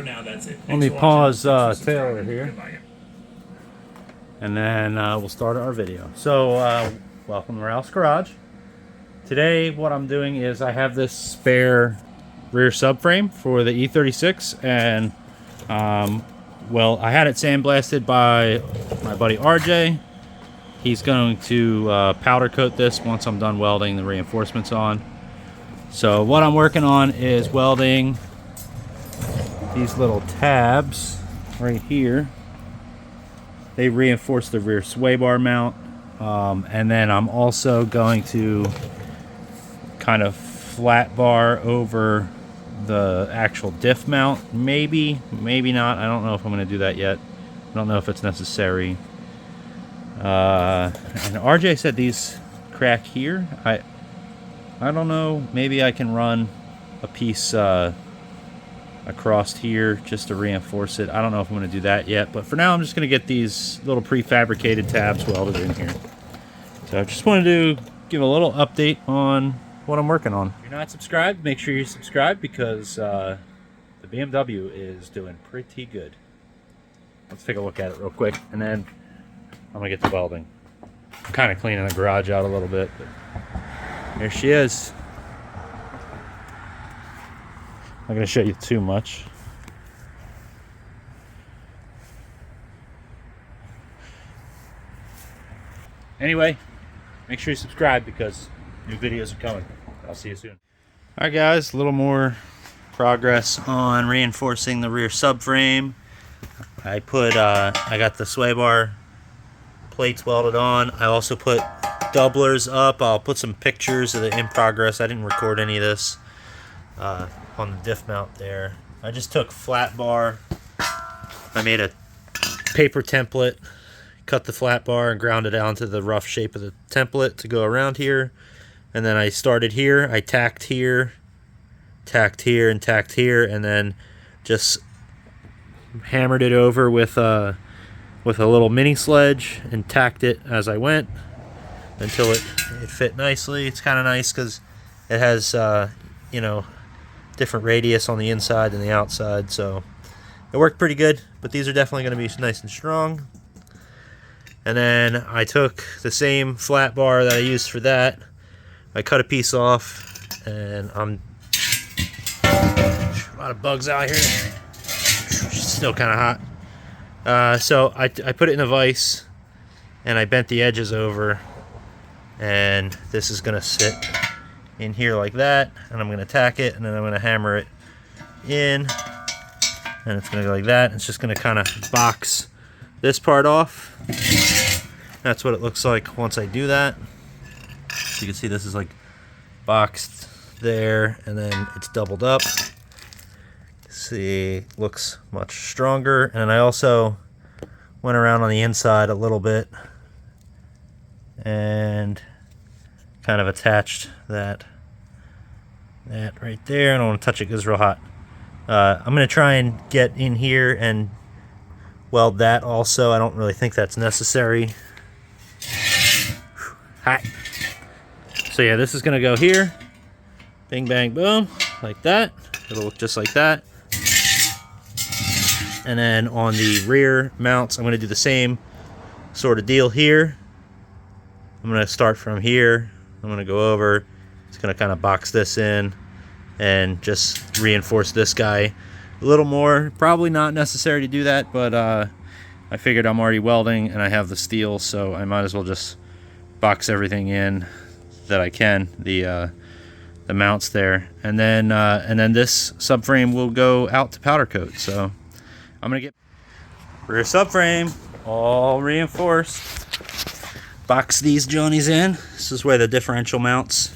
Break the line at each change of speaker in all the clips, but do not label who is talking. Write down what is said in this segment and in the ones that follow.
for now, that's it.
Let me pause Taylor here. And then we'll start our video. So, welcome to Ralph's Garage. Today, what I'm doing is I have this spare rear subframe for the E36, and well, I had it sandblasted by my buddy RJ. He's going to powder coat this once I'm done welding the reinforcements on. So what I'm working on is welding these little tabs right here. They reinforce the rear sway bar mount, and then I'm also going to kind of flat bar over the actual diff mount. Maybe not. I don't know if I'm going to do that yet. I don't know if it's necessary. And RJ said these crack here. I don't know. Maybe I can run a piece across here just to reinforce it. I don't know if I'm going to do that yet, but for now I'm just going to get these little prefabricated tabs welded in here. So I just wanted to give a little update on what I'm working on. If you're not subscribed, make sure you subscribe, because the BMW is doing pretty good. Let's take a look at it real quick, and then I'm going to get to welding. I'm kind of cleaning the garage out a little bit, but there she is. I'm not going to show you too much. Anyway, make sure you subscribe because new videos are coming. I'll see you soon. Alright guys, a little more progress on reinforcing the rear subframe. I got the sway bar plates welded on. I also put doublers up. I'll put some pictures of the in progress. I didn't record any of this on the diff mount there. I just took flat bar. I made a paper template, cut the flat bar and ground it down to the rough shape of the template to go around here. And then I started here. I tacked here, and tacked here, and then just hammered it over with a little mini sledge and tacked it as I went until it fit nicely. It's kind of nice because it has you know, different radius on the inside than the outside, so it worked pretty good. But these are definitely going to be nice and strong. And then I took the same flat bar that I used for that. I cut a piece off, and a lot of bugs out here. It's still kind of hot. So I put it in a vise, and I bent the edges over, and this is going to sit in here like that, and I'm going to tack it, and then I'm going to hammer it in, and it's going to go like that. It's just going to kind of box this part off. That's what it looks like once I do that. So you can see this is like boxed there, and then it's doubled up. See, looks much stronger. And I also went around on the inside a little bit and kind of attached that right there. I don't want to touch it because it's real hot. I'm going to try and get in here and weld that also. I don't really think that's necessary. Hot. So yeah, this is going to go here. Bing, bang, boom. Like that. It'll look just like that. And then on the rear mounts, I'm going to do the same sort of deal here. I'm going to start from here. I'm going to go over. It's going to kind of box this in and just reinforce this guy a little more. Probably not necessary to do that, but I figured I'm already welding and I have the steel, so I might as well just box everything in that I can, the mounts there, and then this subframe will go out to powder coat. So I'm gonna get rear subframe all reinforced. Box these johnnies in. This is where the differential mounts.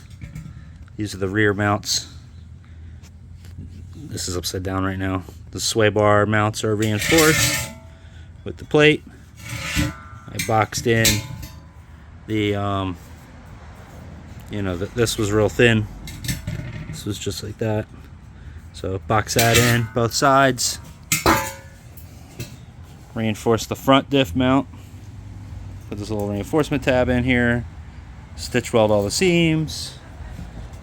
These are the rear mounts. This is upside down right now. The sway bar mounts are reinforced with the plate. I boxed in the you know, this was real thin. This was just like that. So box that in both sides. Reinforce the front diff mount. Put this little reinforcement tab in here. Stitch weld all the seams.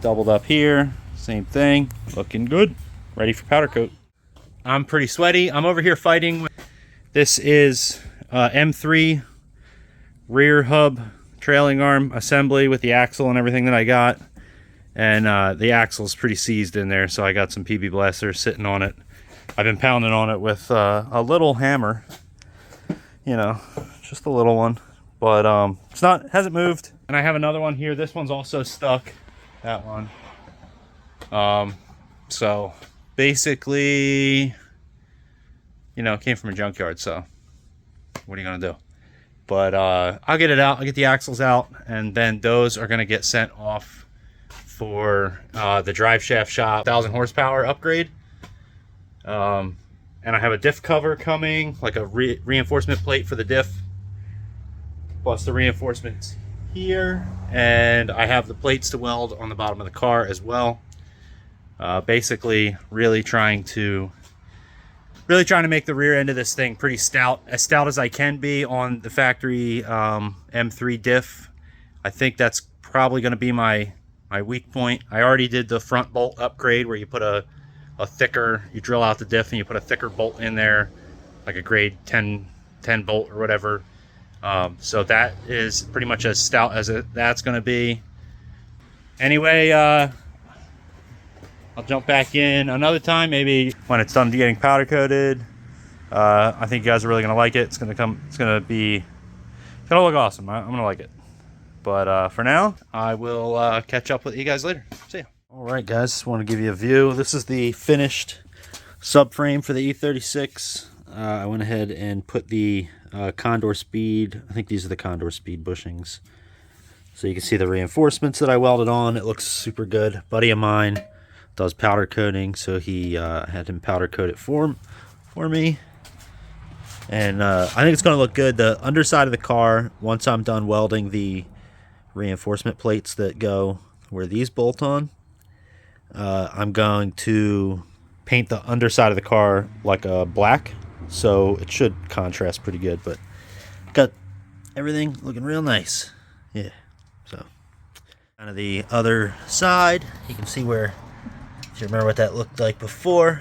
Doubled up here. Same thing. Looking good. Ready for powder coat. I'm pretty sweaty. I'm over here fighting. This is M3 rear hub trailing arm assembly with the axle and everything that I got. And the axle is pretty seized in there, so I got some PB blasters sitting on it. I've been pounding on it with a little hammer, you know, just a little one, but hasn't moved. And I have another one here. This one's also stuck, that one. So basically, you know, it came from a junkyard, so what are you gonna do? But I'll get it out. I'll get the axles out, and then those are gonna get sent off for the drive shaft shop 1,000 horsepower upgrade. And I have a diff cover coming, like a reinforcement plate for the diff, plus the reinforcements here, and I have the plates to weld on the bottom of the car as well. Basically really trying to make the rear end of this thing pretty stout, as stout as I can be on the factory M3 diff. I think that's probably going to be my weak point. I already did the front bolt upgrade where you put a thicker, you drill out the diff and you put a thicker bolt in there, like a grade 10 bolt or whatever. So that is pretty much as stout as that's going to be. Anyway, I'll jump back in another time, maybe when it's done getting powder coated. I think you guys are really going to like it. It's going to look awesome. I'm going to like it. But for now, I will catch up with you guys later. See ya. All right, guys, just want to give you a view. This is the finished subframe for the E36. I went ahead and put the Condor Speed. I think these are the Condor Speed bushings. So you can see the reinforcements that I welded on. It looks super good. A buddy of mine does powder coating, so he had him powder coat it for me. And I think it's going to look good. The underside of the car, once I'm done welding the reinforcement plates that go where these bolt on, I'm going to paint the underside of the car like a black, so it should contrast pretty good. But got everything looking real nice. Yeah. So kind of the other side, you can see where, if you remember what that looked like before,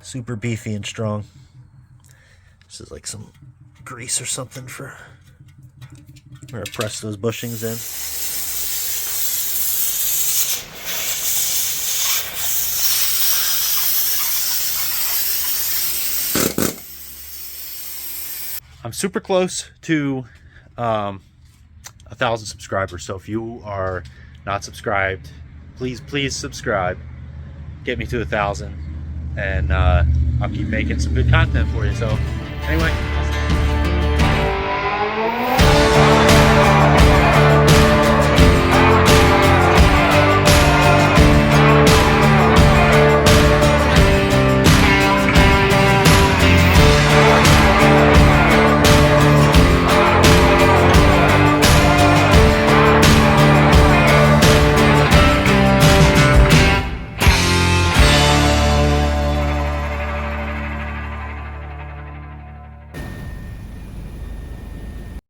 super beefy and strong. This is like some grease or something for where I press those bushings in. I'm super close to 1,000 subscribers, so if you are not subscribed, please subscribe. Get me to 1,000, and I'll keep making some good content for you. So anyway,